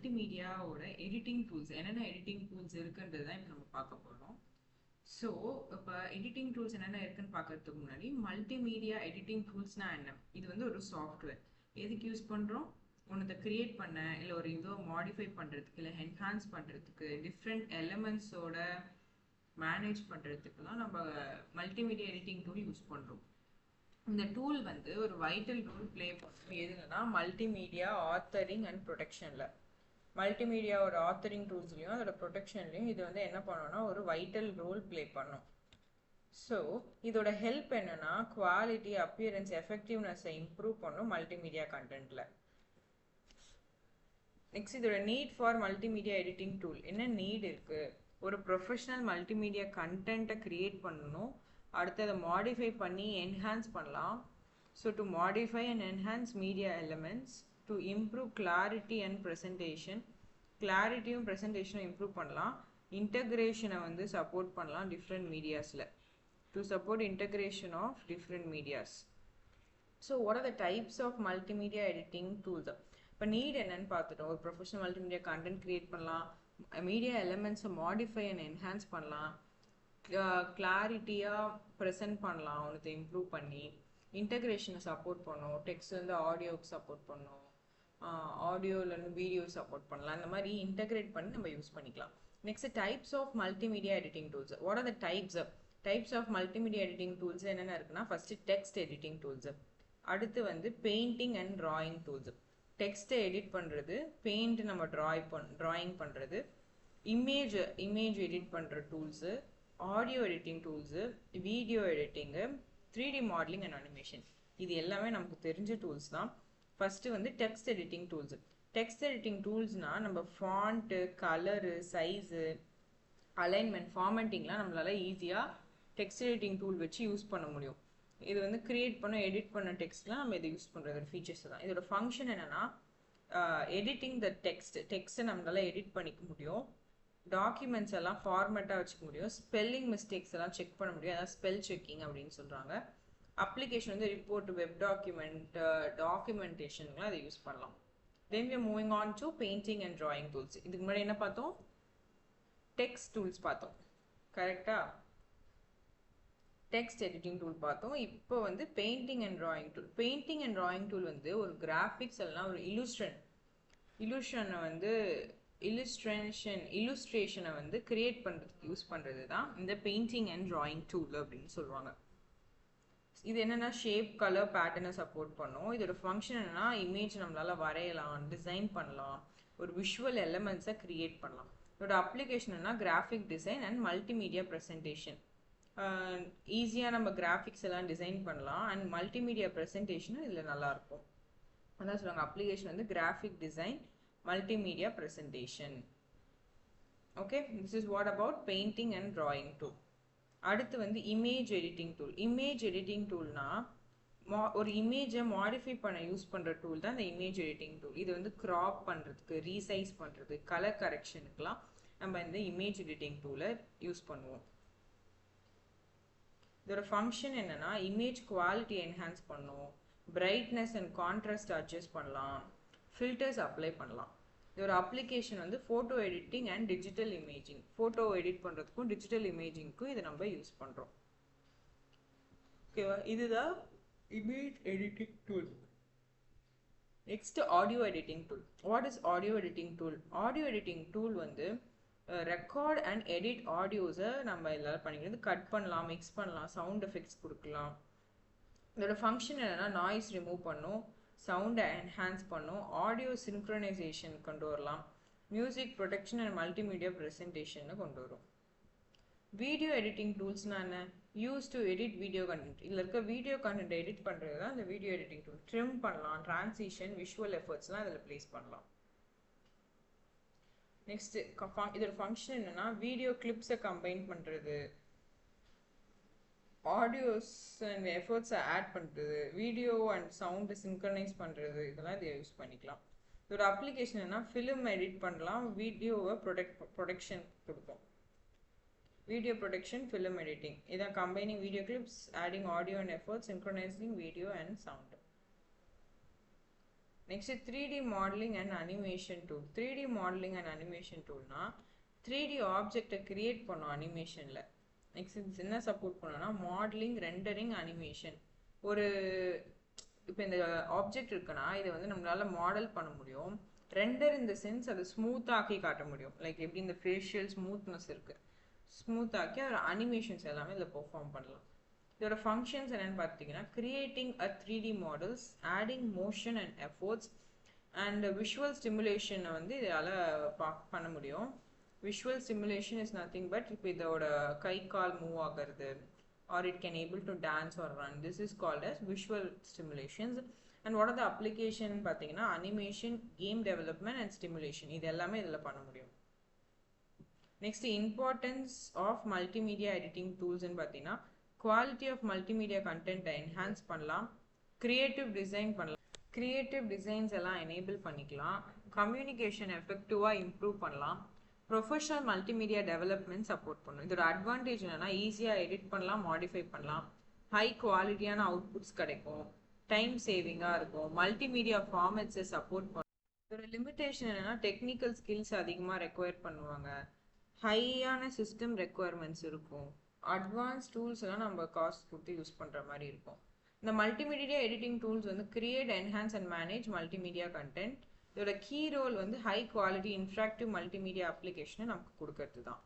மல்டிமீடியாவோட editing tools என்னென்ன editing tools இருக்குன்றது தான் இப்போ நம்ம பார்க்க போகிறோம். ஸோ இப்போ எடிட்டிங் டூல்ஸ் என்னென்ன இருக்குன்னு பார்க்கறதுக்கு முன்னாடி மல்டிமீடியா எடிட்டிங் டூல்ஸ்னால் என்ன? இது வந்து ஒரு சாஃப்ட்வேர். எதுக்கு யூஸ் பண்ணுறோம்? ஒன்றத்தை க்ரியேட் பண்ண, இல்லை ஒரு இதோ மாடிஃபை பண்ணுறதுக்கு, இல்லை என்ஹான்ஸ் பண்ணுறதுக்கு, டிஃப்ரெண்ட் எலமெண்ட்ஸோட மேனேஜ் பண்ணுறதுக்குலாம் நம்ம மல்டிமீடியா எடிட்டிங் டூல் யூஸ் பண்ணுறோம். இந்த டூல் வந்து ஒரு வைட்டல் ரோல் ப்ளே பண்ணும். எதுனா மல்டிமீடியா ஆத்தரிங் அண்ட் ப்ரொடெக்ஷனில். மல்டிமீடியாவோட ஆத்தரிங் டூல்ஸ்லையும் அதோட ப்ரொடெக்ஷன்லையும் இது வந்து என்ன பண்ணோம்னா ஒரு வைட்டல் ரோல் ப்ளே பண்ணும். ஸோ இதோட ஹெல்ப் என்னன்னா குவாலிட்டி, அப்பியரன்ஸ், எஃபெக்டிவ்னஸை இம்ப்ரூவ் பண்ணும் மல்டிமீடியா கண்டென்ட்டில். நெக்ஸ்ட் இதோட need for multimedia editing tool. என்ன நீட் இருக்குது? ஒரு ப்ரொஃபஷனல் மல்டிமீடியா கண்டென்ட்டை க்ரியேட் பண்ணணும், அடுத்து அதை மாடிஃபை பண்ணி என்ஹான்ஸ் பண்ணலாம். So to modify and enhance media elements, to improve clarity and presentation, கிளாரிட்டியும் ப்ரெசன்டேஷனும் இம்ப்ரூவ் பண்ணலாம். இன்டகிரேஷனை வந்து சப்போர்ட் பண்ணலாம் டிஃப்ரெண்ட் மீடியாஸில், to support integration of different medias. So what are the types of multimedia editing tools? இப்போ need என்னன்னு பார்த்துட்டோம். ஒரு ப்ரொஃபஷனல் மல்டிமீடியா கண்டென்ட் க்ரியேட் பண்ணலாம், மீடியா எலிமெண்ட்ஸை மாடிஃபை அண்ட் என்ஹான்ஸ் பண்ணலாம், கிளாரிட்டியாக ப்ரெசென்ட் பண்ணலாம், ஒன்று இம்ப்ரூவ் பண்ணி, இன்டகிரேஷனை சப்போர்ட் பண்ணணும், டெக்ஸ்ட் வந்து ஆடியோவுக்கு சப்போர்ட் பண்ணணும், ஆடியோவிலேருந்து வீடியோ சப்போர்ட் பண்ணலாம். இந்த மாதிரி இன்டகிரேட் பண்ணி நம்ம யூஸ் பண்ணிக்கலாம். Next types of multimedia editing tools. What are the types of multimedia editing tools என்னென்ன இருக்குன்னா, ஃபஸ்ட்டு டெக்ஸ்ட் எடிட்டிங் டூல்ஸ், அடுத்து வந்து பெயிண்டிங் அண்ட் ட்ராயிங் டூல்ஸ். டெக்ஸ்ட்டை எடிட் பண்ணுறது, பெயிண்ட் நம்ம ட்ராயிங் பண்ணுறது, இமேஜ் எடிட் பண்ணுற tools, audio editing tools, video editing, 3D modelling and animation. இது எல்லாமே நமக்கு தெரிஞ்ச டூல்ஸ் தான். ஃபஸ்ட்டு வந்து text editing tools. Text editing டூல்ஸ்னால் நம்ம ஃபாண்ட்டு, கலரு, சைஸு, அலைன்மெண்ட், ஃபார்மேட்டிங்லாம் நம்மளால் ஈஸியாக டெக்ஸ்ட் எடிட்டிங் டூல் வச்சு யூஸ் பண்ண முடியும். இது வந்து க்ரியேட் பண்ண, எடிட் பண்ண டெக்ஸ்ட்லாம் நம்ம இதை யூஸ் பண்ணுறது ஃபீச்சர்ஸ் தான். இதோட ஃபங்க்ஷன் என்னென்னா எடிட்டிங் த டெக்ஸ்ட்டை நம்மளால் எடிட் பண்ணிக்க முடியும், டாக்குமெண்ட்ஸ் எல்லாம் ஃபார்மேட்டாக வச்சுக்க முடியும், ஸ்பெல்லிங் மிஸ்டேக்ஸ் எல்லாம் செக் பண்ண முடியும், அதாவது ஸ்பெல் செக்கிங் அப்படின்னு சொல்கிறாங்க. அப்ளிகேஷன் வந்து ரிப்போர்ட், வெப் டாக்குமெண்டேஷன்லாம் அதை யூஸ் பண்ணலாம். தென் we are moving on to painting and drawing tools. இதுக்கு முன்னாடி என்ன பார்த்தோம்? டெக்ஸ்ட் டூல்ஸ் பார்த்தோம், கரெக்டாக? டெக்ஸ்ட் எடிட்டிங் டூல் பார்த்தோம். இப்போ வந்து painting and drawing tool. Painting and drawing tool வந்து ஒரு கிராஃபிக்ஸ் எல்லாம் ஒரு இலுஸ்ட்ரேஷனை வந்து இல்லுஸ்ட்ரேஷனை வந்து கிரியேட் பண்ணுறதுக்கு யூஸ் பண்ணுறது தான் இந்த பெயிண்டிங் அண்ட் ட்ராயிங் டூல் அப்படின்னு சொல்லுவாங்க. இது என்னென்னா ஷேப், கலர், பேட்டர்னை சப்போர்ட் பண்ணும். இதோட ஃபங்க்ஷன் என்னென்னா இமேஜ் நம்மளால் வரையலாம், டிசைன் பண்ணலாம், ஒரு விஷுவல் எலிமெண்ட்ஸை க்ரியேட் பண்ணலாம். இதோட அப்ளிகேஷன் என்ன? Graphic design and multimedia presentation. ஈஸியாக நம்ம கிராஃபிக்ஸ் எல்லாம் டிசைன் பண்ணலாம் அண்ட் மல்டிமீடியா ப்ரெசன்டேஷனும் இதில் நல்லாயிருக்கும். அதான் சொல்லுவாங்க அப்ளிகேஷன் வந்து graphic design, multimedia presentation. Okay, this is what about painting and drawing tool. அடுத்து வந்து image editing tool. image editing toolனா ஒரு இமேஜை மாடிஃபை பண்ண யூஸ் பண்ணுற டூல் தான் இந்த இமேஜ் எடிட்டிங் டூல். இது வந்து க்ராப் பண்ணுறதுக்கு, ரீசைஸ் பண்ணுறது, கலர் கரெக்ஷனுக்குலாம் நம்ம இந்த இமேஜ் எடிட்டிங் டூலை யூஸ் பண்ணுவோம். இதோட ஃபங்க்ஷன் என்னென்னா இமேஜ் குவாலிட்டி என்ஹான்ஸ் பண்ணும், பிரைட்னஸ் அண்ட் கான்ட்ராஸ்ட் அட்ஜஸ்ட் பண்ணலாம், ஃபில்டர்ஸ் அப்ளை பண்ணலாம். இதோட அப்ளிகேஷன் வந்து photo editing and digital imaging. Photo edit பண்ணுறதுக்கும் டிஜிட்டல் இமேஜிங்க்கும் இதை நம்ம யூஸ் பண்ணுறோம். ஓகேவா? இதுதான் image editing tool. Next audio editing tool. What is audio editing tool? Audio editing tool வந்து ரெக்கார்ட் அண்ட் எடிட் ஆடியோஸை நம்ம எல்லாரும் பண்ணிக்கிறது, கட் பண்ணலாம், மிக்ஸ் பண்ணலாம், சவுண்ட் எஃபெக்ட்ஸ் கொடுக்கலாம். இதோட ஃபங்க்ஷன் என்னென்னா நாய்ஸ் ரிமூவ் பண்ணும், சவுண்டை என்ஹான்ஸ் பண்ணும், ஆடியோ சின்க்ரனைசேஷன் கொண்டு வரலாம், music protection and multimedia presentation கொண்டு வரும். வீடியோ எடிட்டிங் டூல்ஸ்னால் என்ன? Use to edit video content. இதில் இருக்க வீடியோ கண்டென்ட் எடிட் பண்ணுறது தான் இந்த வீடியோ எடிட்டிங் டூல். ட்ரிம் பண்ணலாம், டிரான்சிஷன், விஷுவல் எஃபர்ட்ஸ்லாம் இதில் ப்ளேஸ் பண்ணலாம். நெக்ஸ்ட் இதோட ஃபங்க்ஷன் என்னென்னா வீடியோ கிளிப்ஸை கம்பைன் பண்ணுறது, ஆடியோஸ் அண்ட் எஃபர்ட்ஸை ஆட் பண்ணுறது, வீடியோ அண்ட் சவுண்டை சிங்க்ரனைஸ் பண்ணுறது, இதெல்லாம் இதை யூஸ் பண்ணிக்கலாம். இதோட அப்ளிகேஷன் என்ன? ஃபிலிம் எடிட் பண்ணலாம், வீடியோவை ப்ரொடெக்ஷன் கொடுக்கும். வீடியோ ப்ரொடெக்ஷன், ஃபிலிம் எடிட்டிங், இதான் combining video clips, adding audio and efforts, synchronising video and sound. Next 3D modelling and animation tool. 3D modelling and animation டூல்னா 3D ஆப்ஜெக்டை create பண்ணோம் அனிமேஷனில். Next என்ன support பண்ணோம்னா மாடலிங், ரெண்டரிங், அனிமேஷன். ஒரு இப்போ இந்த ஆப்ஜெக்ட் இருக்குன்னா இதை வந்து நம்மளால மாடல் பண்ண முடியும். ரெண்டர் இந்த சென்ஸ் அதை ஸ்மூத்தாக்கி காட்ட முடியும். லைக் எப்படி இந்த ஃபேஷியல் ஸ்மூத்னஸ் இருக்கு, ஸ்மூத்தாக்கி அதோட அனிமேஷன்ஸ் எல்லாமே இதில் பெர்ஃபார்ம் பண்ணலாம். இதோட ஃபங்க்ஷன்ஸ் என்னென்னு பார்த்தீங்கன்னா creating a 3D models, adding motion and efforts and visual ஸ்டிமுலேஷனை வந்து இதால் பண்ண முடியும். Visual stimulation is nothing but இப்போ இதோட கை கால் மூவ் ஆகிறது, or it can able to dance or run. This is called as visual stimulations. And what are the application பார்த்தீங்கன்னா animation, game development and stimulation. இது எல்லாமே இதில் பண்ண முடியும். Next importance of multimedia editing டூல்ஸ்ன்னு பார்த்தீங்கன்னா குவாலிட்டி ஆஃப் மல்டிமீடியா கண்டென்ட்டை enhance பண்ணலாம், கிரியேட்டிவ் டிசைன் பண்ணலாம், கிரியேட்டிவ் டிசைன்ஸ் எல்லாம் எனேபிள் பண்ணிக்கலாம், கம்யூனிகேஷன் எஃபெக்டிவாக இம்ப்ரூவ் பண்ணலாம், ப்ரொஃபஷனல் மல்டிமீடியா டெவலப்மெண்ட் சப்போர்ட் பண்ணும். இதோட அட்வான்டேஜ் என்னன்னா ஈஸியாக எடிட் பண்ணலாம், மாடிஃபை பண்ணலாம், ஹை குவாலிட்டியான அவுட்புட்ஸ் கிடைக்கும், டைம் சேவிங்காக இருக்கும், மல்டிமீடியா ஃபார்மேட்ஸை சப்போர்ட் பண்ணும். இதோட லிமிடேஷன் என்னன்னா டெக்னிக்கல் ஸ்கில்ஸ் அதிகமாக ரெக்வயர் பண்ணுவாங்க, ஹையான சிஸ்டம் ரெக்குவயர்மெண்ட்ஸ் இருக்கும், அட்வான்ஸ் டூல்ஸ் எல்லாம் நம்ம காஸ்ட் கொடுத்து யூஸ் பண்ணுற மாதிரி இருக்கும். இந்த மல்டிமீடியா எடிட்டிங் டூல்ஸ் வந்து create, enhance and manage multimedia content. இதோட கீ ரோல் வந்து ஹை குவாலிட்டி இன்ட்ராக்டிவ் மல்டிமீடியா அப்ளிகேஷனை நமக்கு கொடுக்கறது தான்.